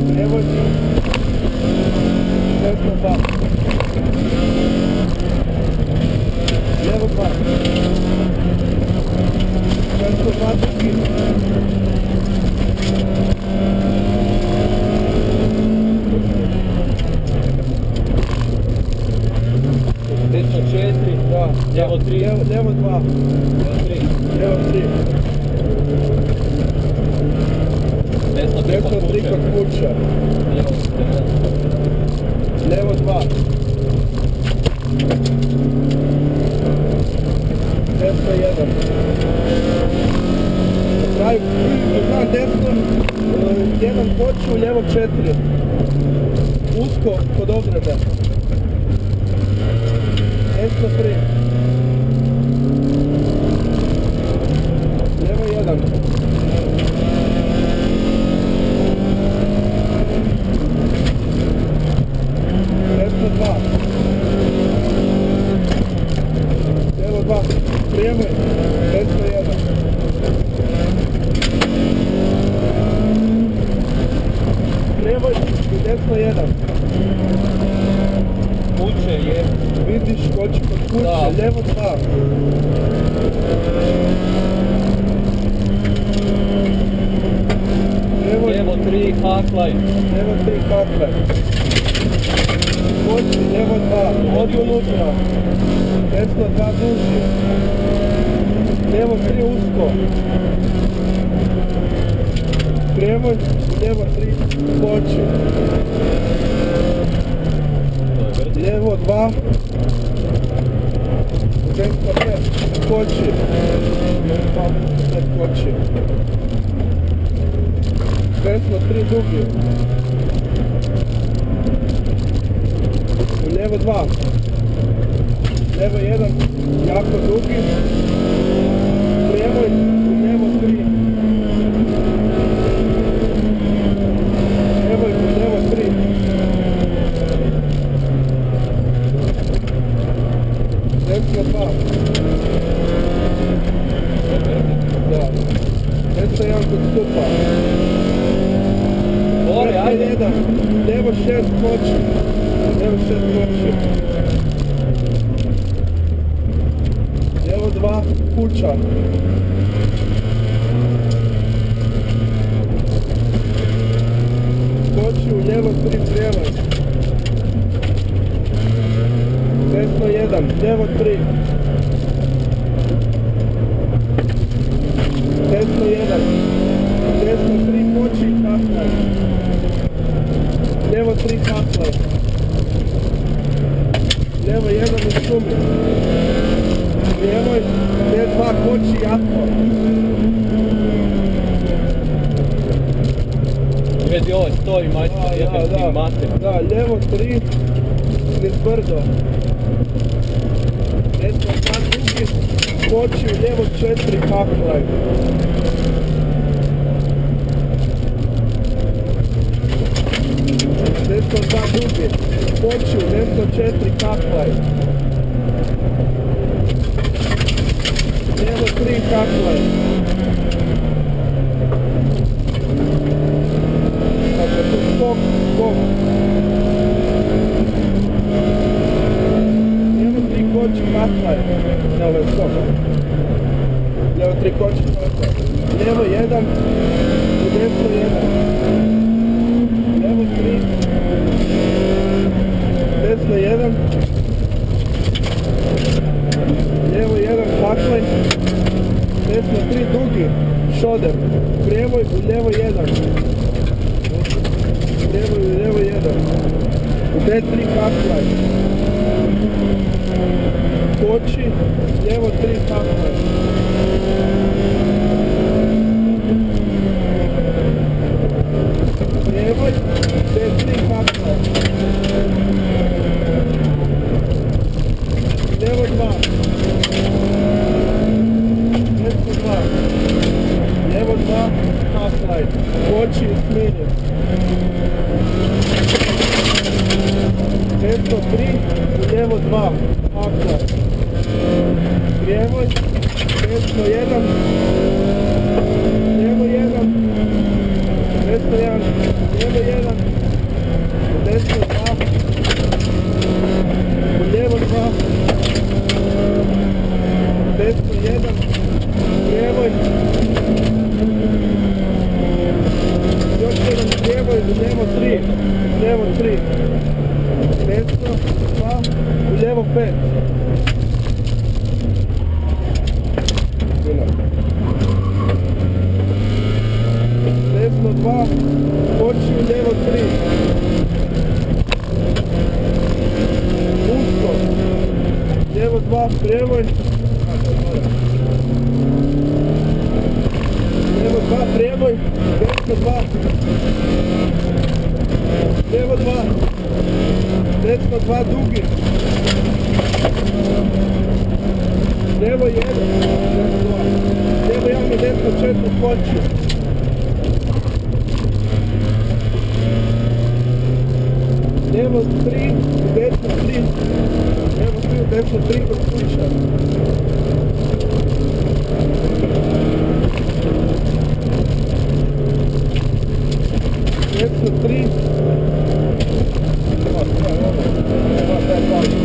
prijevoj, desno 2, lijevo 2, desno 2, drugi, Desno 4, da, lijevo 3, lijevo 2, lijevo 3, desno 3 desno 3 kod kuća, lijevo 2, desno 1, na kraju, znam desno, 1 koču, lijevo 4, usko kod ograde, desno 3, lijevo 1, desno 2, lijevo 2, prijemoj, desno 1, prijemoj i desno 1, kuće je, vidiš hoće kod kuće, da. lijevo 2, lijevo 3, haklaj, lijevo 3 kakle, hoće, lijevo 2, odi unutra, desno 2 duži, lijevo 3 usko, prijemoj, lijevo 3 hoće, lijevo 2, desno 5 hoće, lijevo 5 hoće, desno 3 dugi, u lijevo 2, lijevo 1 jako dugi, prijemoj u lijevo 3, prijemoj u lijevo 3, desno 2, da, desno 1 kod stupa, gore, ajde, 1, lijevo 6 koči, lijevo 6 koči, lijevo 2 kuća, koči u lijevo 3 prijevoj, desno 1, lijevo 3, desno 1, desno 3 koči i kaplaj, lijevo 3 kaplaj, lijevo 1 u šumi, lijevo 2 koči jako, vidi ovo stoji majčka, jedan ti mater. da, lijevo 3, niz brdo, desno 2 dugi, koči u lijevo 4 kaplaj, desno 2 dugi, koči u desno 4 kaplaj, lijevo 3 kaplaj, dakle tu skok, lijevo 3 koči kaplaj, ne ovaj skok, lijevo 3 koči kaplaj, lijevo 1, u desno 1, lijevo 3, desno 1, lijevo 1 kaklaj, desno 3 dugi, šoder, prijevoj u lijevo 1, prijevoj u lijevo 1, u D3 kaklaj, koči, lijevo 3 kaklaj, prijevoj, D3 kaklaj, lijevo 2, desno 2, lijevo 2, kaklaj, koči i smijenje, desno 3, lijevo 2, kaklaj, prijevoj, desno 1, lijevo 1, desno 1, lijevo 1, u desno 2, u lijevo 2, u desno 1, u lijevoj, još jedan u lijevoj, u lijevo 3, u lijevo 3, desno 2, u lijevo 5. Desno 2, koči u lijevo 3. Usko. Lijevo 2, prijevoj. Lijevo 2, prijevoj. Desno 2. Lijevo 2. Desno 2, dugi. Lijevo 1. Lijevo 1 i desno 4, koči. Lijevo 3, desno 3, lijevo 3, desno 3, kod kuća. Desno 3, Desno 1.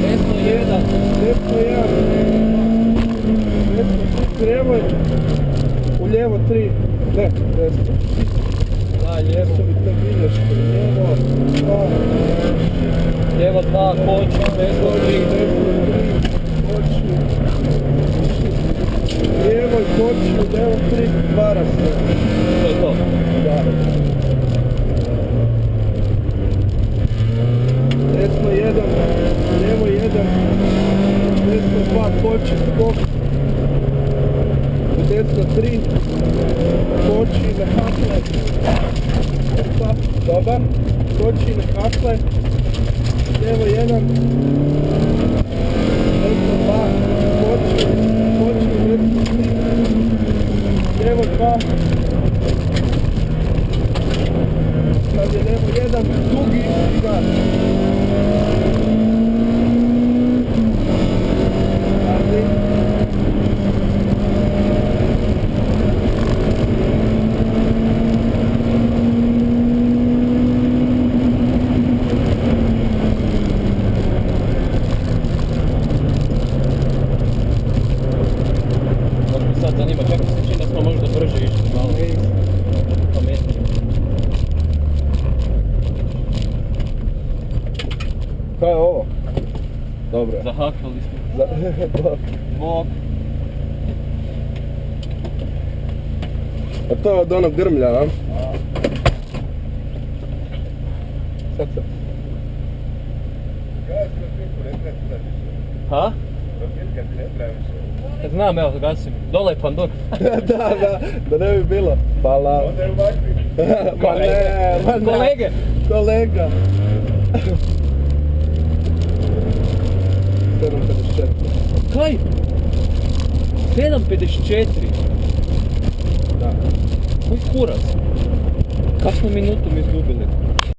desno 1, desno 3, lijevo je, u lijevo 3, ne, desno. Da, lijevo. Što bi te bilješke, lijevo 2, Lijevo 2, koči, desno 3. Lijevo i koči, lijevo 3, vara se. To je to. Da. Desno 1, lijevo 1, desno 2, koči, skok. Desno 3, koči, ne hakle. Opa, dobar. Koči, ne hakle. Lijevo 1, desno 2, koči, desno 3, lijevo 2, sad je lijevo 1, dugi i gas. Radi. Sad zanima, kako se čini da smo možda brže išli, malo pametnije. Kaj je ovo? Dobro. Zahakali smo. Bog. A to je od onog grmlja, a? Sad se. Ha? Znam, evo, gasim. Dole je pandur. da ne bi bilo. Hvala. Ma ne, ma ne. Kolege. Kolega. 7.54. Kaj? 7.54. Da. Koji kurac? Kakvu minutu mi izgubili?